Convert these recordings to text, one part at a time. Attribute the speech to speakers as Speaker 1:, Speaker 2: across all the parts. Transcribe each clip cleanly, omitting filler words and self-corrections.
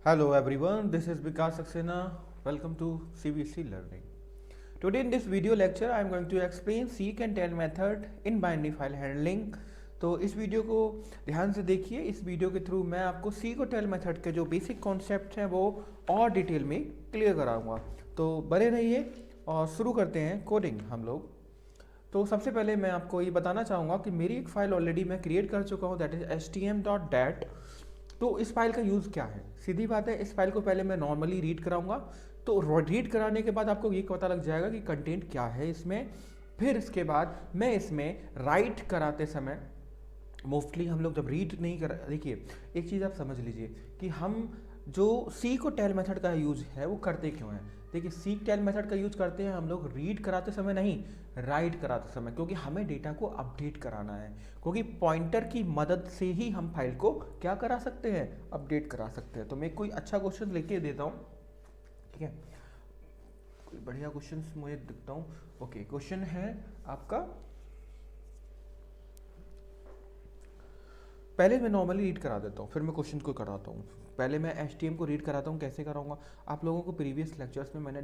Speaker 1: Hello everyone, this is Vikas Saxena. Welcome to CBC Learning. Today in this video lecture I am going to explain seek and tell method in binary file handling. तो इस video को ध्यान से देखिए। इस video के through मैं आपको सीक और टेल मेथड के जो बेसिक कॉन्सेप्ट हैं वो और डिटेल में क्लियर कराऊंगा। तो बने रहिए और शुरू करते हैं कोडिंग हम लोग। तो सबसे पहले मैं आपको ये बताना चाहूँगा कि मेरी एक फ़ाइल ऑलरेडी मैं क्रिएट कर चुका हूँ, दैट इज़ htm.dat। तो इस फाइल का यूज़ क्या है? सीधी बात है, इस फाइल को पहले मैं नॉर्मली रीड कराऊंगा। तो रीड कराने के बाद आपको ये पता लग जाएगा कि कंटेंट क्या है इसमें। फिर इसके बाद मैं इसमें राइट कराते समय मोस्टली हम लोग जब रीड नहीं कर, देखिए एक चीज़ आप समझ लीजिए कि हम जो सीक और टेल मेथड का यूज है वो करते क्यों हैं। देखिए सीक टेल मेथड का यूज करते हैं हम लोग रीड कराते समय नहीं, राइट कराते समय, क्योंकि हमें डेटा को अपडेट कराना है। क्योंकि पॉइंटर की मदद से ही हम फाइल को क्या करा सकते हैं, अपडेट करा सकते हैं। तो मैं कोई अच्छा क्वेश्चन लेके देता हूँ, ठीक है, कोई बढ़िया क्वेश्चन मुझे दिखता हूँ। ओके, क्वेश्चन है आपका, पहले मैं नॉर्मली रीड करा देता हूँ फिर मैं क्वेश्चन को कराता हूँ। पहले मैं HTML को रीड कराता हूँ। कैसे कराऊंगा, आप लोगों को प्रीवियस लेक्चर्स में मैंने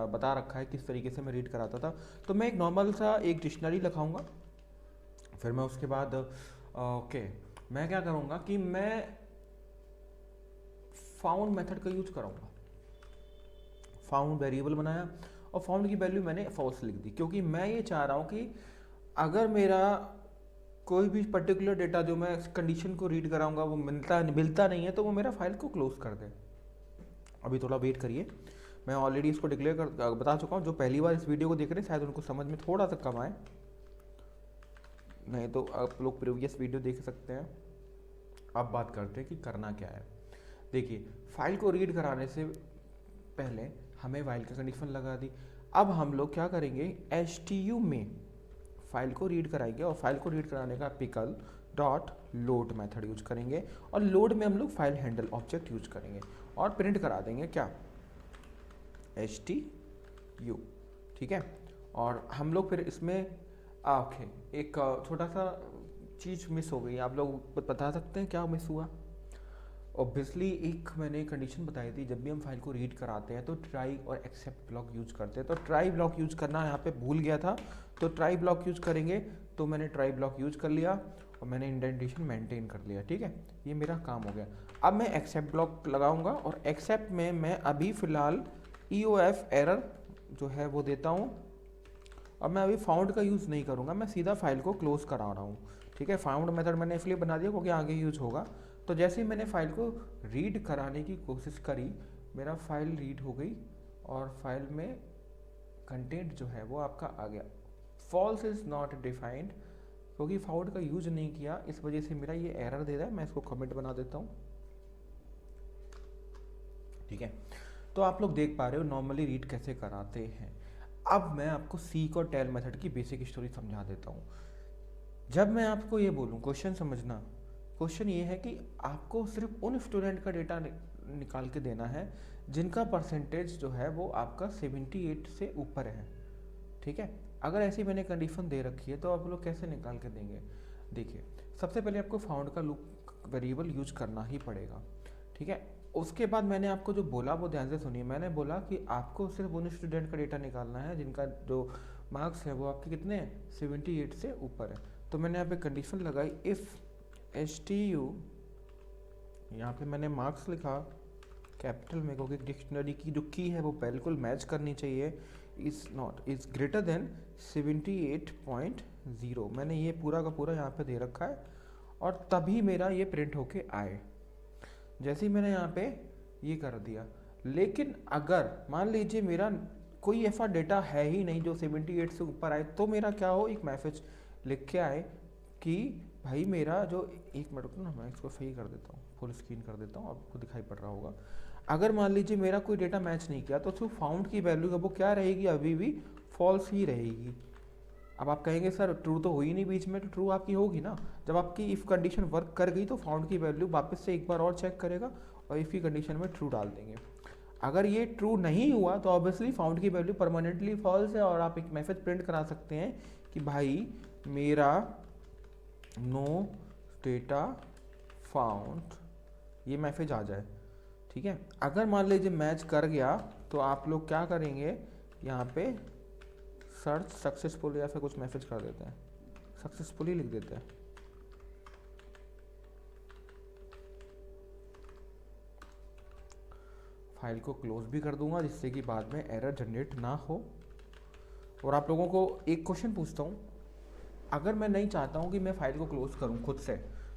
Speaker 1: बता रखा है किस तरीके से मैं रीड कराता था। तो मैं एक नॉर्मल सा एक डिक्शनरी लिखाऊंगा। फिर मैं उसके बाद ओके मैं क्या करूँगा कि मैं फाउंड मेथड का यूज कराऊंगा। फाउंड वेरिएबल बनाया और फाउंड की वैल्यू मैंने फॉल्स लिख दी, क्योंकि मैं ये चाह रहा हूँ कि अगर मेरा कोई भी पर्टिकुलर डेटा जो मैं कंडीशन को रीड कराऊंगा वो मिलता नहीं है तो वो मेरा फाइल को क्लोज कर दे। अभी थोड़ा वेट करिए, मैं ऑलरेडी इसको डिक्लेयर कर बता चुका हूँ। जो पहली बार इस वीडियो को देख रहे हैं शायद उनको समझ में थोड़ा सा कम आए, नहीं तो आप लोग प्रीवियस वीडियो देख सकते हैं। अब बात करते हैं कि करना क्या है। देखिए फाइल को रीड कराने से पहले हमें वाइल का कंडीशन लगा दी। अब हम लोग क्या करेंगे, HTU में फाइल को रीड कराएंगे और फाइल को रीड कराने का pickle dot load method use करेंगे और लोड में हम लोग फाइल हैंडल ऑब्जेक्ट यूज करेंगे और प्रिंट करा देंगे क्या, HTU, ठीक है। और हम लोग फिर इसमें ओके एक छोटा सा चीज़ मिस हो गई, आप लोग बता सकते हैं क्या मिस हुआ। ऑब्वियसली एक मैंने कंडीशन बताई थी, जब भी हम फाइल को रीड कराते हैं तो ट्राई और एक्सेप्ट ब्लॉक यूज करते हैं। तो ट्राई ब्लॉक यूज करना यहाँ पे भूल गया था, तो ट्राई ब्लॉक यूज करेंगे। तो मैंने ट्राई ब्लॉक यूज कर लिया और मैंने इंडेंटेशन मेंटेन कर लिया, ठीक है, ये मेरा काम हो गया। अब मैं एक्सेप्ट ब्लॉक लगाऊंगा और एक्सेप्ट में मैं अभी फ़िलहाल EOF एरर जो है वो देता हूँ। अब मैं अभी फाउंड का यूज़ नहीं करूँगा, मैं सीधा फाइल को क्लोज करा रहा हूँ, ठीक है। फाउंड मेथड मैंने इसलिए बना दिया क्योंकि आगे यूज होगा। तो जैसे ही मैंने फाइल को रीड कराने की कोशिश करी, मेरा फाइल रीड हो गई और फाइल में कंटेंट जो है वो आपका आ गया। फॉल्स इज नॉट डिफाइंड, क्योंकि फाउंड का यूज नहीं किया इस वजह से मेरा ये एरर दे रहा है। मैं इसको कमेंट बना देता हूँ, ठीक है। तो आप लोग देख पा रहे हो नॉर्मली रीड कैसे कराते हैं। अब मैं आपको सीक और टेल मेथड की बेसिक स्टोरी समझा देता हूँ। जब मैं आपको ये बोलूँ, क्वेश्चन समझना, क्वेश्चन ये है कि आपको सिर्फ उन स्टूडेंट का डेटा निकाल के देना है जिनका परसेंटेज जो है वो आपका 78 से ऊपर है, ठीक है। अगर ऐसी मैंने कंडीशन दे रखी है तो आप लोग कैसे निकाल के देंगे। देखिए सबसे पहले आपको फाउंड का लूप वेरिएबल यूज करना ही पड़ेगा, ठीक है। उसके बाद मैंने आपको जो बोला वो ध्यान से सुनिए। मैंने बोला कि आपको सिर्फ उन स्टूडेंट का डेटा निकालना है जिनका जो मार्क्स है वो आपके कितने हैं, 78 से ऊपर है। तो मैंने यहाँ पे कंडीशन लगाई, इफ़ HTU, यहाँ पे मैंने मार्क्स लिखा कैपिटल में क्योंकि डिक्शनरी की जो की है वो बिल्कुल मैच करनी चाहिए, इज़ ग्रेटर देन 78.0। मैंने ये पूरा का पूरा यहाँ पे दे रखा है और तभी मेरा ये प्रिंट होके आए। जैसे ही मैंने यहाँ पे ये कर दिया, लेकिन अगर मान लीजिए मेरा कोई ऐसा डेटा है ही नहीं जो 78 से ऊपर आए, तो मेरा क्या हो, एक मैसेज लिख के आए कि भाई मेरा जो, एक मिनट रुको ना, मैं इसको सही कर देता हूँ, फुल स्क्रीन कर देता हूँ, आपको दिखाई पड़ रहा होगा। अगर मान लीजिए मेरा कोई डेटा मैच नहीं किया तो सिर्फ फाउंड की वैल्यू है वो क्या रहेगी, अभी भी फॉल्स ही रहेगी। अब आप कहेंगे सर ट्रू तो हुई नहीं बीच में, तो ट्रू आपकी होगी ना। जब आपकी इफ़ कंडीशन वर्क कर गई तो फाउंड की वैल्यू वापस से एक बार और चेक करेगा और इफ़ की कंडीशन में ट्रू डाल देंगे। अगर ये ट्रू नहीं हुआ तो ऑब्वियसली फाउंड की वैल्यू परमानेंटली फॉल्स है और आप एक मैसेज प्रिंट करा सकते हैं कि भाई मेरा नो डेटा फाउंड, ये मैसेज आ जाए, ठीक है। अगर मान लीजिए मैच कर गया तो आप लोग क्या करेंगे, यहाँ पे सर्च सक्सेसफुल या फिर कुछ मैसेज कर देते हैं, सक्सेसफुली लिख देते हैं। फाइल को क्लोज भी कर दूंगा जिससे कि बाद में एरर जनरेट ना हो। और आप लोगों को एक क्वेश्चन पूछता हूँ, अगर मैं नहीं चाहता हूँ कि मैं फाइल को क्लोज करूँ खुद से,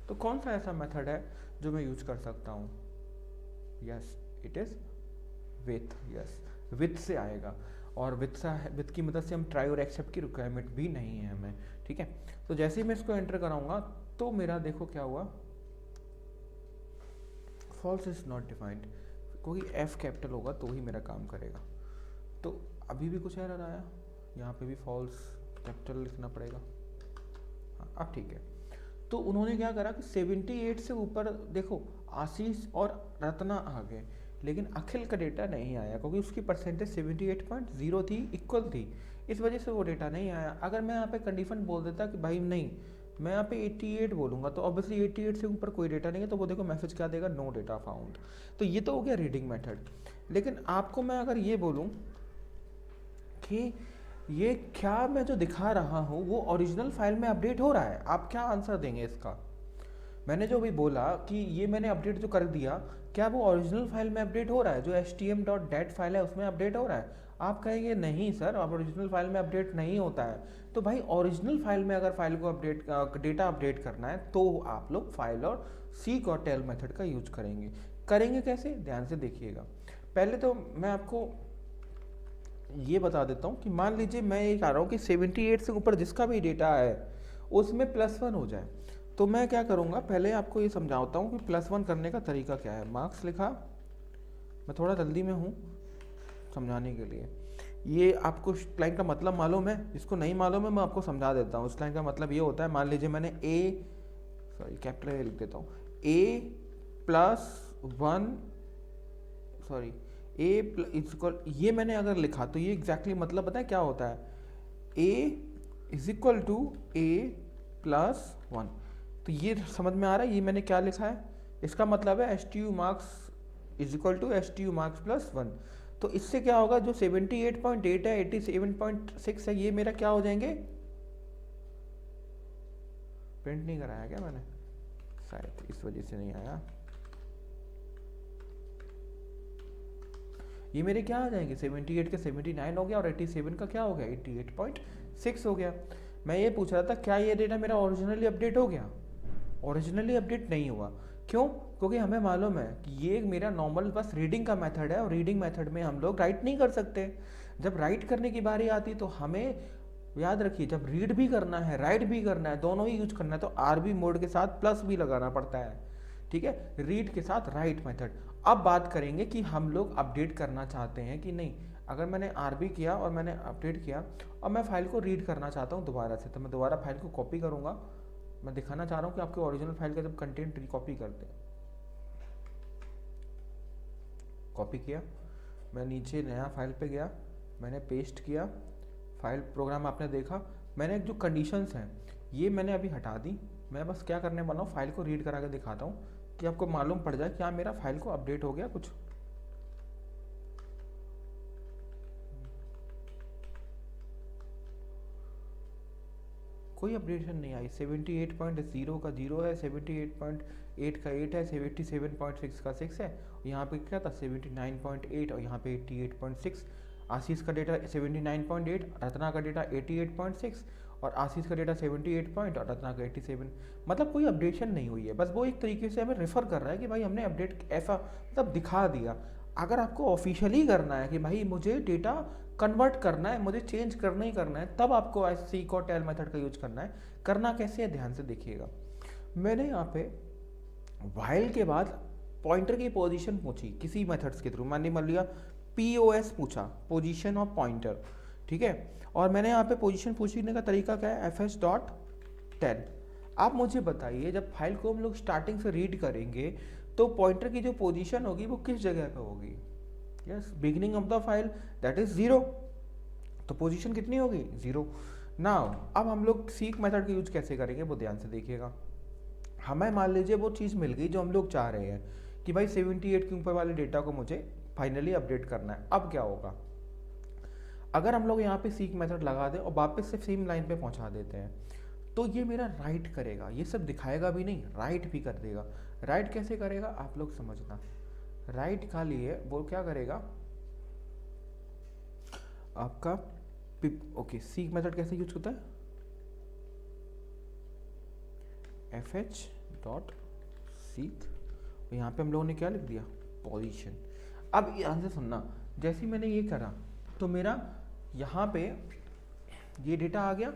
Speaker 1: तो कौन सा ऐसा मेथड है जो मैं यूज कर सकता हूँ? Yes, it is with. Yes, with से आएगा, और विथ की मदद से हम ट्राई और एक्सेप्ट की रिक्वायरमेंट भी नहीं है हमें, ठीक है। तो जैसे ही मैं इसको एंटर कराऊंगा तो मेरा देखो क्या हुआ, फॉल्स इज नॉट डिफाइंड, क्योंकि एफ कैपिटल होगा तो ही मेरा काम करेगा। तो अभी भी कुछ एरर आया, यहाँ पे भी फॉल्स कैपिटल लिखना पड़ेगा। हाँ, अब ठीक है। तो उन्होंने क्या करा कि 78 से ऊपर देखो आशीष और रत्ना आ गए, लेकिन अखिल का डेटा नहीं आया क्योंकि उसकी परसेंटेज 78.0 थी, इक्वल थी, इस वजह से वो डेटा नहीं आया। अगर मैं यहाँ पे कंडीशन बोल देता कि भाई नहीं, मैं यहाँ पे 88 बोलूँगा, तो ऑब्वियसली 88 से ऊपर कोई डेटा नहीं है, तो वो देखो मैसेज क्या देगा, नो डेटा फाउंड। तो ये तो हो गया रीडिंग मेथड। लेकिन आपको मैं अगर ये बोलूँ कि ये क्या मैं जो दिखा रहा हूँ वो ओरिजिनल फाइल में अपडेट हो रहा है, आप क्या आंसर देंगे इसका? मैंने जो भी बोला कि ये मैंने अपडेट जो कर दिया, क्या वो ओरिजिनल फाइल में अपडेट हो रहा है? जो htm.dat फाइल है उसमें अपडेट हो रहा है? आप कहेंगे नहीं सर, अब ओरिजिनल फाइल में अपडेट नहीं होता है। तो भाई ओरिजिनल फाइल में अगर फाइल को अपडेट डेटा अपडेट करना है तो आप लोग फाइल और सीक और टेल मेथड का यूज करेंगे कैसे, ध्यान से देखिएगा। पहले तो मैं आपको ये बता देता हूँ कि मान लीजिए मैं ये कह रहा हूँ कि 78 से ऊपर जिसका भी डेटा है उसमें +1 हो जाए, तो मैं क्या करूँगा, पहले आपको ये समझाता हूँ कि +1 करने का तरीका क्या है। मार्क्स लिखा, मैं थोड़ा जल्दी में हूँ समझाने के लिए। ये आपको इस लाइन का मतलब मालूम है, इसको नहीं मालूम है मैं आपको समझा देता हूँ। इस लाइन का मतलब ये होता है, मान लीजिए मैंने कैपिटल ए लिख देता हूँ, ये मैंने अगर लिखा तो ये एग्जैक्टली मतलब पता है क्या होता है, a=a+1। तो ये समझ में आ रहा है ये मैंने क्या लिखा है? इसका मतलब है STUmarks=STUmarks+1। तो इससे क्या होगा, जो 78.8 है, 87.6 है, ये मेरा क्या हो जाएंगे? प्रिंट नहीं कराया क्या मैंने, शायद इस वजह से नहीं आया। ये मेरे क्या आ जाएंगे, 78 के 79 हो गया और 87 का क्या हो गया, 88.6 हो गया। मैं ये पूछ रहा था क्या ये डेटा मेरा ओरिजिनली अपडेट हो गया? ओरिजिनली अपडेट नहीं हुआ। क्यों? क्योंकि हमें मालूम है कि ये मेरा नॉर्मल बस रीडिंग का मेथड है, और रीडिंग मेथड में हम लोग राइट नहीं कर सकते। जब राइट करने की बारी आती तो हमें याद रखिए, जब रीड भी करना है राइट भी करना है, दोनों ही यूज करना है, तो आरबी मोड के साथ प्लस भी लगाना पड़ता है, ठीक है, रीड के साथ राइट मेथड। अब बात करेंगे कि हम लोग अपडेट करना चाहते हैं कि नहीं। अगर मैंने आरबी किया और मैंने अपडेट किया और मैं फाइल को रीड करना चाहता हूँ दोबारा से, तो मैं दोबारा फाइल को कॉपी करूँगा। मैं दिखाना चाह रहा हूँ कि आपके ओरिजिनल फाइल का जब कंटेंट रिकॉपी करते हैं, कॉपी किया, मैं नीचे नया फाइल पे गया, मैंने पेस्ट किया, फाइल प्रोग्राम आपने देखा, मैंने जो कंडीशंस हैं ये मैंने अभी हटा दी। मैं बस क्या करने वाला हूँ, फाइल को रीड करा के दिखाता हूँ कि आपको मालूम पड़ जाए क्या मेरा फाइल को अपडेट हो गया कुछ। कोई अपडेशन नहीं आई। 78.0 का 0 है, 78.8 का 8 है, 77.6 का 6 है, यहाँ पे क्या था 79.8 और यहाँ पे 88.6। आशीष का डेटा 79.8, रत्ना का डेटा 88.6 और आशीष का डेटा 78 पॉइंट और रत्ना का 87। मतलब कोई अपडेशन नहीं हुई है, बस वो एक तरीके से हमें रेफर कर रहा है कि भाई हमने अपडेट ऐसा मतलब दिखा दिया। अगर आपको ऑफिशियली करना है कि भाई मुझे डेटा कन्वर्ट करना है, मुझे चेंज करना ही करना है, तब आपको सीक और टेल मेथड का यूज करना है। करना कैसे है ध्यान से देखिएगा। मैंने यहाँ पे व्हाइल के बाद पॉइंटर की पोजीशन पूछी किसी मेथड्स के थ्रू, मान लिया POS पूछा, पोजीशन ऑफ पॉइंटर, ठीक है। और मैंने यहाँ पे पोजीशन पूछने का तरीका क्या है, fs.10। आप मुझे बताइए जब फाइल को हम लोग स्टार्टिंग से रीड करेंगे तो पॉइंटर की जो पोजीशन होगी वो किस जगह पे होगी? Yes, beginning of the file, that is 0। तो पोजीशन कितनी होगी? 0। नाउ अब हम लोग सीक मेथड का यूज कैसे करेंगे वो ध्यान से देखिएगा। हमें मान लीजिए वो चीज़ मिल गई जो हम लोग चाह रहे हैं कि भाई 78 के ऊपर वाले डेटा को मुझे फाइनली अपडेट करना है। अब क्या होगा, अगर हम लोग यहाँ पे सीक मेथड लगा दें और वापस से सेम लाइन पे पहुँचा देते हैं, तो ये मेरा राइट करेगा, ये सब दिखाएगा भी नहीं, राइट भी कर देगा। राइट कैसे करेगा आप लोग समझना। राइट का लिए वो क्या करेगा आपका ओके, सीक मेथड कैसे यूज होता है, एफ एच डॉट सीक, यहाँ पे हम लोगों ने क्या लिख दिया, पोजीशन। अब ध्यान से सुनना, जैसे ही मैंने ये करा तो मेरा यहाँ पे ये डेटा आ गया,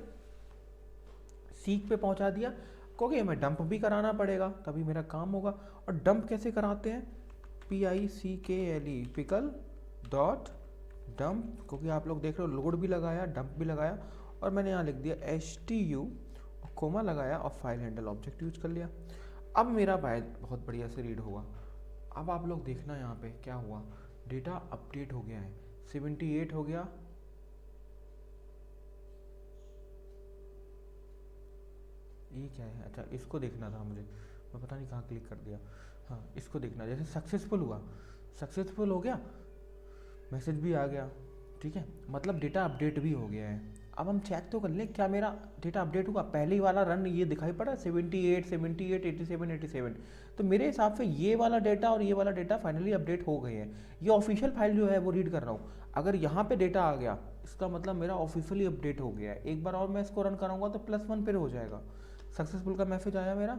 Speaker 1: सीक पे पहुँचा दिया, क्योंकि हमें डंप भी कराना पड़ेगा तभी मेरा काम होगा। और डंप कैसे कराते हैं, PICKLE पिकल डॉट डंप, क्योंकि आप लोग देख रहे हो लोड भी लगाया डंप भी लगाया, और मैंने यहाँ लिख दिया HTU कोमा लगाया और फाइल हैंडल ऑब्जेक्ट यूज कर लिया। अब मेरा बाइट बहुत बढ़िया से रीड हुआ। अब आप लोग देखना यहाँ पे क्या हुआ, डेटा अपडेट हो गया है, 78 हो गया, ये क्या है, अच्छा इसको देखना था मुझे, मैं पता नहीं कहाँ क्लिक कर दिया। हाँ इसको देखना, जैसे सक्सेसफुल हुआ, सक्सेसफुल हो गया, मैसेज भी आ गया, ठीक है, मतलब डेटा अपडेट भी हो गया है। अब हम चेक तो कर लें क्या मेरा डेटा अपडेट हुआ। पहले ही वाला रन ये दिखाई पड़ा 78 78 87 87, तो मेरे हिसाब से ये वाला डेटा और ये वाला डेटा फाइनली अपडेट हो गए हैं। ये ऑफिशियल फाइल जो है वो रीड कर रहा हूँ, अगर यहाँ पे डेटा आ गया इसका मतलब मेरा ऑफिशियली अपडेट हो गया है। एक बार और मैं इसको रन कराऊंगा तो +1 पे हो जाएगा। सक्सेसफुल का मैसेज आया मेरा,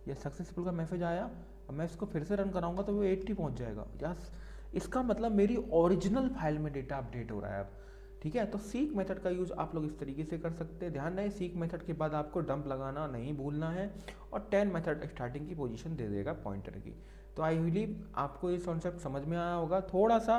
Speaker 1: या सक्सेसफुल का मैसेज आया, अब मैं इसको फिर से रन कराऊंगा तो वो 80 पहुँच जाएगा। यस, इसका मतलब मेरी ओरिजिनल फाइल में डेटा अपडेट हो रहा है अब, ठीक है। तो सीक मेथड का यूज़ आप लोग इस तरीके से कर सकते हैं। ध्यान रहे सीक मेथड के बाद आपको डंप लगाना नहीं भूलना है, और 10 मेथड स्टार्टिंग की पोजीशन दे देगा पॉइंटर की। तो आई बिलीव आपको ये कॉन्सेप्ट समझ में आया होगा। थोड़ा सा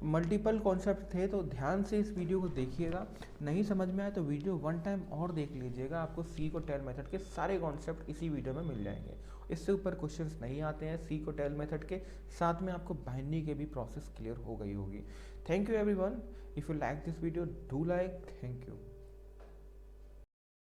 Speaker 1: मल्टीपल कॉन्सेप्ट थे तो ध्यान से इस वीडियो को देखिएगा, नहीं समझ में आया तो वीडियो 1 टाइम और देख लीजिएगा, आपको सीक और टेल मेथड के सारे कॉन्सेप्ट इसी वीडियो में मिल जाएंगे। इससे ऊपर क्वेश्चंस नहीं आते हैं सीक और टेल मेथड के, साथ में आपको बाइनरी के भी प्रोसेस क्लियर हो गई होगी। Thank you everyone, if you like this video do like, thank you.